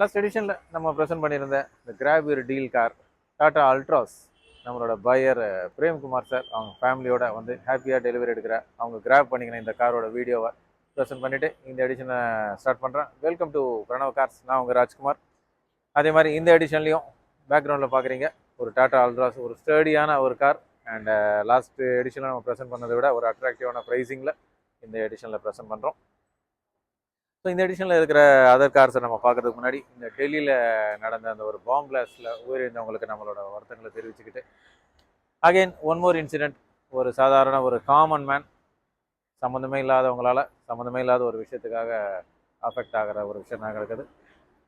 Last எடிஷனில் நம்ம present பண்ணியிருந்த இந்த grab your deal car Tata Altroz நம்மளோட பையர் பிரேம்குமார் சார் அவங்க ஃபேமிலியோட வந்து ஹாப்பியாக டெலிவரி எடுக்கிற அவங்க கிராப் பண்ணிக்கின இந்த காரோட வீடியோவை ப்ரெசென்ட் பண்ணிவிட்டு இந்த எடிஷனை ஸ்டார்ட் பண்ணுறேன். Welcome to Pranav cars. நான் உங்கள் ராஜ்குமார். அதே மாதிரி இந்த எடிஷன்லையும் பேக்ரவுண்டில் பார்க்குறீங்க ஒரு டாடா அல்ட்ராஸ், ஒரு ஸ்டடியான ஒரு கார். அண்ட் லாஸ்ட் எடிஷனில் நம்ம ப்ரெசென்ட் பண்ணதை விட ஒரு அட்ராக்டிவான ப்ரைஸிங்கில் இந்த எடிஷனில் ப்ரெசென்ட் பண்ணுறோம். ஸோ இந்த எடிஷனில் இருக்கிற அதர் கார்ஸை நம்ம பார்க்குறதுக்கு முன்னாடி இந்த டெல்லியில் நடந்த அந்த ஒரு பாம்பு பிளாஸ்டில் உயிரிழந்தவங்களுக்கு நம்மளோட வருத்தங்களை தெரிவிச்சுக்கிட்டு அகெயின் ஒன் மோர் இன்சிடெண்ட். ஒரு சாதாரண ஒரு காமன் மேன் சம்மந்தமே இல்லாத ஒரு விஷயத்துக்காக அஃபெக்ட் ஆகிற ஒரு விஷயம் நடக்குது.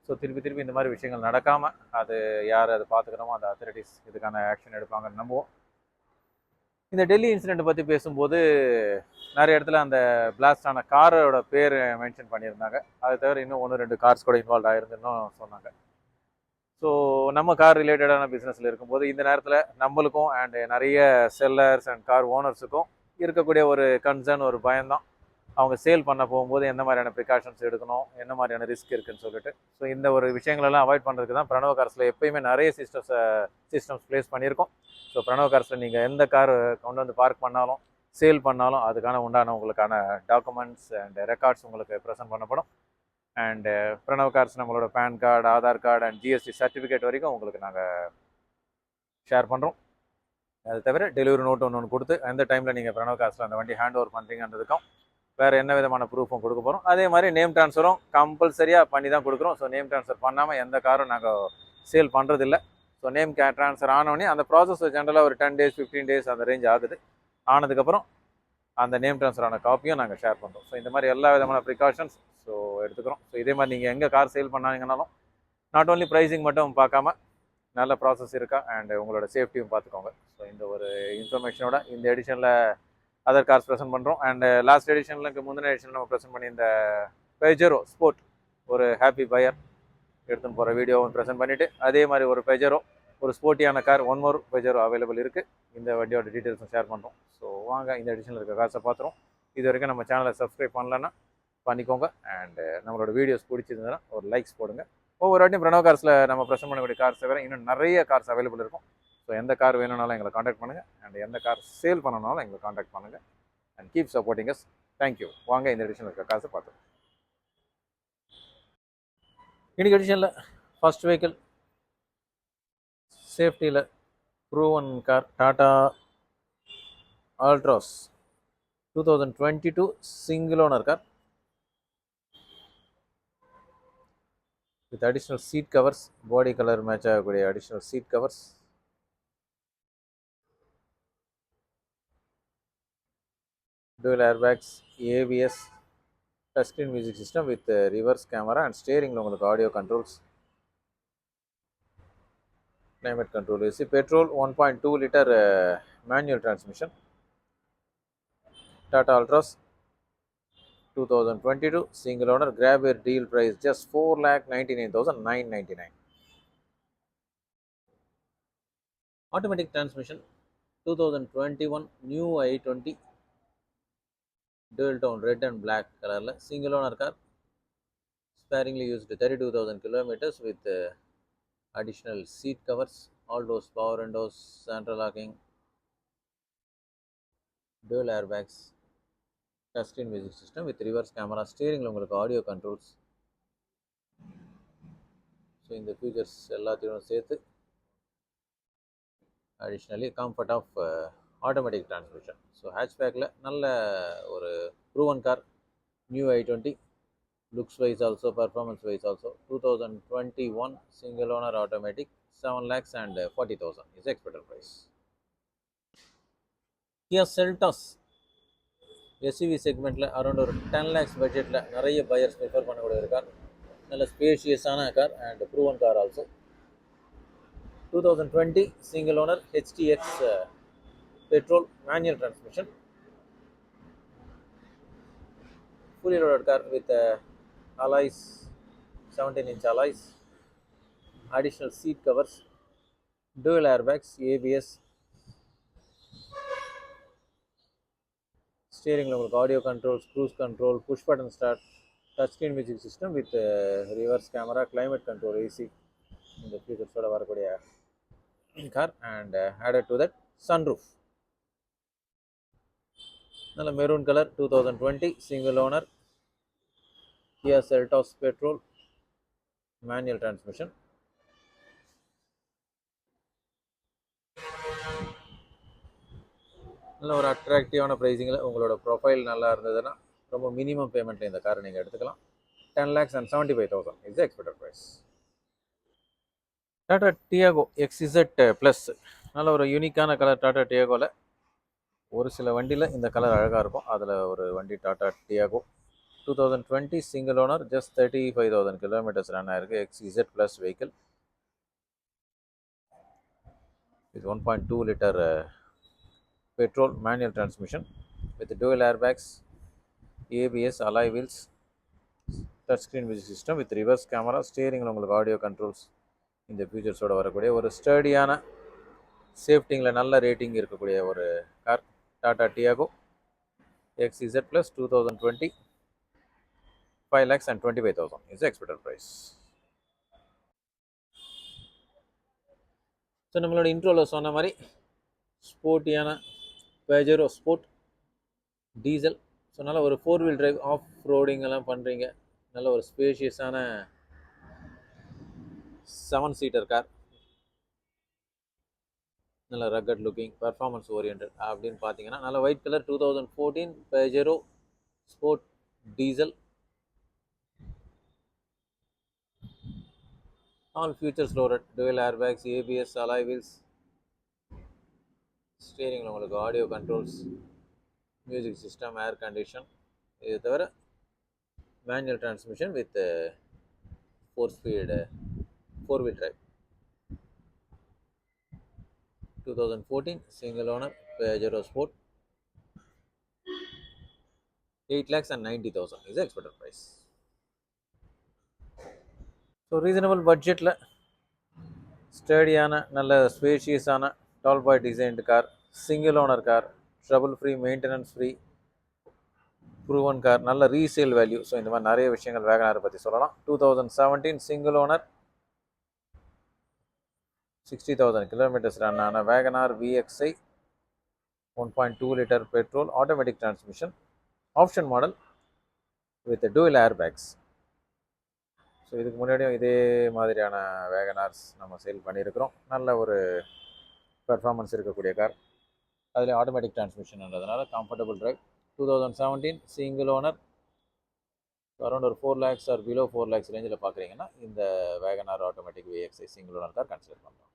ஸோ திருப்பி இந்த மாதிரி விஷயங்கள் நடக்காமல் அது யார் அதை பார்த்துக்கிறோமோ அந்த அத்தாரிட்டிஸ் இதுக்கான ஆக்ஷன் எடுப்பாங்கன்னு நம்புவோம். இந்த டெல்லி இன்சிடென்ட் பற்றி பேசும்போது நிறைய இடத்துல அந்த பிளாஸ்ட் ஆன காரோட பேர் மென்ஷன் பண்ணியிருந்தாங்க. அதை தவிர இன்னும் 1-2 கார்ஸ் கூட இன்வால்வ் ஆயிருந்துன்னு சொன்னாங்க. ஸோ நம்ம கார் ரிலேட்டடான பிஸ்னஸில் இருக்கும்போது இந்த நேரத்தில் நம்மளுக்கும் அண்ட் நிறைய செல்லர்ஸ் அண்ட் கார் ஓனர்ஸுக்கும் இருக்கக்கூடிய ஒரு கன்சர்ன், ஒரு பயம்தான். அவங்க சேல் பண்ண போகும்போது எந்த மாதிரியான ப்ரிகாஷன்ஸ் எடுக்கணும், என்ன மாதிரியான ரிஸ்க் இருக்குன்னு சொல்லிட்டு. ஸோ இந்த ஒரு விஷயங்களெல்லாம் அவாய்ட் பண்ணுறதுக்கு தான் பிரணவ் கார்ஸில் எப்பயுமே நிறைய சிஸ்டம்ஸ் ப்ளேஸ் பண்ணியிருக்கோம். ஸோ பிரணவ் கார்ஸில் நீங்கள் எந்த கார் கொண்டு வந்து பார்க் பண்ணாலும் சேல் பண்ணாலும் அதுக்கான உண்டான உங்களுக்கான டாக்குமெண்ட்ஸ் அண்ட் ரெக்கார்ட்ஸ் உங்களுக்கு ப்ரெசென்ட் பண்ணப்படும். அண்டு பிரணவ் கார்ஸ் நம்மளோட PAN card, Aadhaar card and GST certificate வரைக்கும் உங்களுக்கு நாங்கள் ஷேர் பண்ணுறோம். அது தவிர டெலிவரி நோட் ஒன்று கொடுத்து எந்த டைமில் நீங்கள் பிரணவ் கார்ஸில் அந்த வண்டி ஹேண்ட் ஓவர் பண்ணுறீங்கன்றதுக்கும் வேறு என்ன விதமான ப்ரூஃபும் கொடுக்க போகிறோம். அதே மாதிரி நேம் ட்ரான்ஸ்ஃபரும் கம்பல்சரியாக பண்ணி தான் கொடுக்குறோம். ஸோ நேம் ட்ரான்ஸ்ஃபர் பண்ணாமல் எந்த காரும் நாங்கள் சேல் பண்ணுறதில்ல. ஸோ நேம் ட்ரான்ஸ்ஃபர் ஆனோடனே அந்த ப்ராசஸ் ஜென்ரலாக ஒரு 10 days 15 days அந்த ரேஞ்ச் ஆகுது. ஆனதுக்கப்புறம் அந்த நேம் ட்ரான்ஸ்ஃபர் ஆன காப்பியும் நாங்கள் ஷேர் பண்ணுறோம். ஸோ இந்த மாதிரி எல்லா விதமான ப்ரிகாஷன்ஸ் ஸோ எடுத்துக்கிறோம். ஸோ இதே மாதிரி நீங்கள் எங்கே கார் சேல் பண்ணாங்கன்னாலும் நாட் ஓன்லி ப்ரைஸிங் மட்டும் பார்க்காம நல்ல ப்ராசஸ் இருக்கா அண்ட் உங்களோட சேஃப்டியும் பார்த்துக்கோங்க. ஸோ இந்த ஒரு இன்ஃபர்மேஷனோட இந்த எடிஷனில் அதர் கார்ஸ் ப்ரெசென்ட் பண்ணுறோம். அண்ட் லாஸ்ட் எடிஷனில் முந்தின எடிஷனில் நம்ம ப்ரெசென்ட் பண்ணி இந்த பெஜெரோ ஸ்போர்ட் ஒரு ஹாப்பி பையர் எடுத்துன்னு போகிற வீடியோவும் ப்ரெசென்ட் பண்ணிவிட்டு அதே மாதிரி ஒரு பெஜெரோ ஒரு ஸ்போர்ட்டியான கார் ஒன் மோர் பெஜெரோ அவைலபிள் இருக்குது. இந்த வண்டியோட டீட்டெயில்ஸும் ஷேர் பண்ணுறோம். ஸோ வாங்க இந்த எடிஷனில் இருக்க காசை பார்த்துரும். இது வரைக்கும் நம்ம சேனலை சப்ஸ்கிரைப் பண்ணலன்னா பண்ணிக்கோங்க. அண்டு நம்மளோட வீடியோஸ் பிடிச்சிருந்ததுன்னா ஒரு லைக்ஸ் போடுங்க. ஒவ்வொரு வாட்டியும் பிரணவ் கார்ஸில் நம்ம ப்ரெசென்ட் பண்ணக்கூடிய கார்ஸ் தவிர இன்னும் நிறைய கார்ஸ் அவைலபிள் இருக்கும். ஸோ எந்த கார் வேணும்னாலும் எங்களை காண்டாக்ட் பண்ணுங்கள். அண்ட் எந்த கார் சேல் பண்ணணும்னாலும் எங்களை காண்டாக்ட் பண்ணுங்கள். And keep supporting us. Thank you. வாங்க இந்த எடிஷனில் இருக்க காசை பார்த்துரும். இன்னைக்கு எடிஷனில் ஃபர்ஸ்ட் வெஹிக்கிள் சேஃப்டியில் proven car Tata Altroz 2022 single owner car with additional seat covers, body colour match ஆகக்கூடிய additional seat covers, dual airbags, ABS, touchscreen music system with reverse camera and steering உங்களுக்கு audio controls, climate control AC, petrol 1.2 liter manual transmission, Tata Ultras 2022 single owner, grab your deal price just 4,99,999. Automatic transmission 2021 new i20 dual tone red and black color, single owner car, sparingly used 32,000 kilometers with additional seat covers, all doors power windows, central locking, dual airbags, touchscreen music system with reverse camera, steering உங்களுக்கு audio controls. So இந்த features எல்லாத்தையும் சேர்த்து additionally comfort of automatic transmission. So ஹேட்ச்பேக்கில் நல்ல ஒரு proven car, new i20, looks wise also, performance wise also. 2021 single owner automatic, 7,40,000 is expected price. Kia Seltos SUV செக்மெண்ட்டில் around ஒரு 10 lakhs பட்ஜெட்டில் நிறைய பையர்ஸ் ப்ரிஃபர் பண்ணக்கூடிய ஒரு கார், நல்ல ஸ்பேஷியஸான car and proven car also. 2020 single owner HTX petrol manual transmission, fully loaded car with alloys, 17-inch alloys, additional seat covers, dual airbags, ABS, steering உங்களுக்கு audio controls, cruise control, push button start, touchscreen music system with reverse camera, climate control, AC இந்த ஃபீச்சர்ஸோட வரக்கூடிய car. And added to that sunroof. நல்ல maroon colour 2020 single owner Kia Seltos petrol manual transmission. நல்ல ஒரு அட்ராக்டிவான ப்ரைஸிங்கில் உங்களோட profile நல்லா இருந்ததுன்னா ரொம்ப minimum பேமெண்ட்டில் இந்த காரை நீங்கள் எடுத்துக்கலாம். 10,75,000 is the expected price. Tata Tiago XZ plus நல்ல ஒரு யூனிக்கான கலர். டாடா டியாகோவில் ஒரு சில வண்டியில் இந்த கலர் அழகாக இருக்கும். அதில் ஒரு வண்டி Tata Tiago 2020 single owner, just 35,000 kilometres run ஆயிருக்கு. XZ plus vehicle. இது 1.2 litre petrol manual transmission with dual airbags, ABS, alloy wheels, touchscreen music system with reverse camera, steering உங்களுக்கு ஆடியோ கண்ட்ரோல்ஸ் இந்த ஃபீச்சர்ஸோடு வரக்கூடிய ஒரு ஸ்டடியான சேஃப்டிங்கில் நல்ல ரேட்டிங் இருக்கக்கூடிய ஒரு car Tata Tiago XZ plus 2020 5,25,000 is the expected price. So நம்மளோட இன்ட்ரோவில் சொன்ன மாதிரி ஸ்போர்ட்டியான பேஜரோ ஸ்போர்ட் டீசல். ஸோ நல்ல ஒரு 4-wheel drive ஆஃப் ரோடிங் எல்லாம் பண்ணுறீங்க, நல்ல ஒரு ஸ்பேஷியஸான 7-seater கார், நல்ல ரக்கட் லுக்கிங், பர்ஃபார்மன்ஸ் ஓரியன்ட் அப்படின்னு பார்த்தீங்கன்னா நல்ல white colour 2014 Pajero sport diesel. All features loaded, dual airbags, ABS, alloy wheels, ஸ்டீரிங்கில் உங்களுக்கு audio controls, music system, air condition. இது தவிர manual transmission with 4-speed 4-wheel drive. 2014 single owner Pajero Sport. 8,90,000 is the expected price. So reasonable பட்ஜெட்டில் ஸ்டடியான நல்ல ஸ்பேஷியஸான tall boy designed car, single owner car, trouble free, maintenance free, proven car, நல்ல resale value. So இந்த மாதிரி நிறைய விஷயங்கள் வேகனாரை பற்றி சொல்லலாம். 2017 சிங்கிள் ஓனர் 60,000 கிலோமீட்டர்ஸ் ரன் ஆன WagonR VXI 1.2 litre petrol automatic transmission option model with dual airbags. So இதுக்கு முன்னாடியும் இதே மாதிரியான வேகனார்ஸ் நம்ம சேல் பண்ணியிருக்கிறோம். நல்ல ஒரு பெர்ஃபார்மன்ஸ் இருக்கக்கூடிய கார், அதில் ஆட்டோமேட்டிக் டிரான்ஸ்மிஷன்ன்றதுனால comfortable drive. 2017 single owner, around ஒரு 4 lakhs ஆர் பிலோ 4 lakhs ரேஞ்சில் பார்க்குறீங்கன்னா இந்த Wagon R automatic VXI single owner car consider பண்ணலாம்.